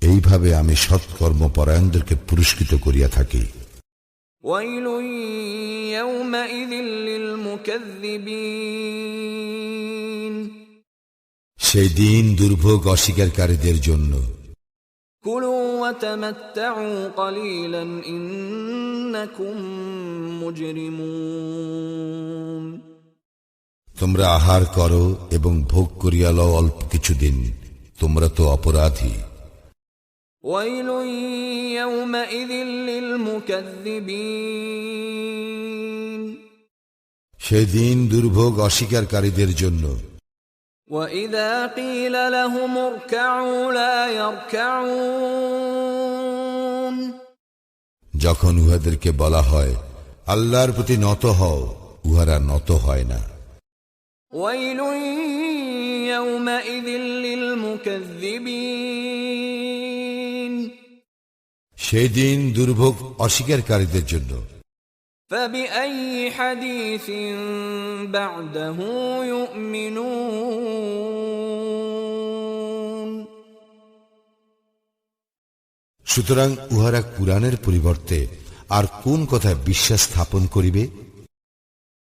এইভাবে আমি সৎকর্ম পরায়ণদেরকে পুরস্কৃত করিয়া থাকি। সেই দিন দুর্ভোগ অস্বীকারীদের জন্য। তোমরা আহার করো এবং ভোগ করিয়া লও অল্প কিছুদিন, তোমরা তো অপরাধী। সেই দিন দুর্ভোগ অস্বীকারীদের জন্য। وَإِذَا قِيلَ لَهُمُ ارْكَعُوا لَا يَرْكَعُونَ যখন উহাদেরকে বলা হয় আল্লাহর প্রতি নত হও, উহারা নত হয় না। وَيْلٌ يَوْمَئِذٍ لِلْمُكَذِّبِينَ সেই দিন দুর্ভোগ অস্বীকারীদের জন্য। فَبِأَيِّ حَدِيثٍ بَعْدَهُ يُؤْمِنُونَ সুতরাং উহারা কুরআনের পরিবর্তে আর কোন কথায় বিশ্বাস স্থাপন করিবে?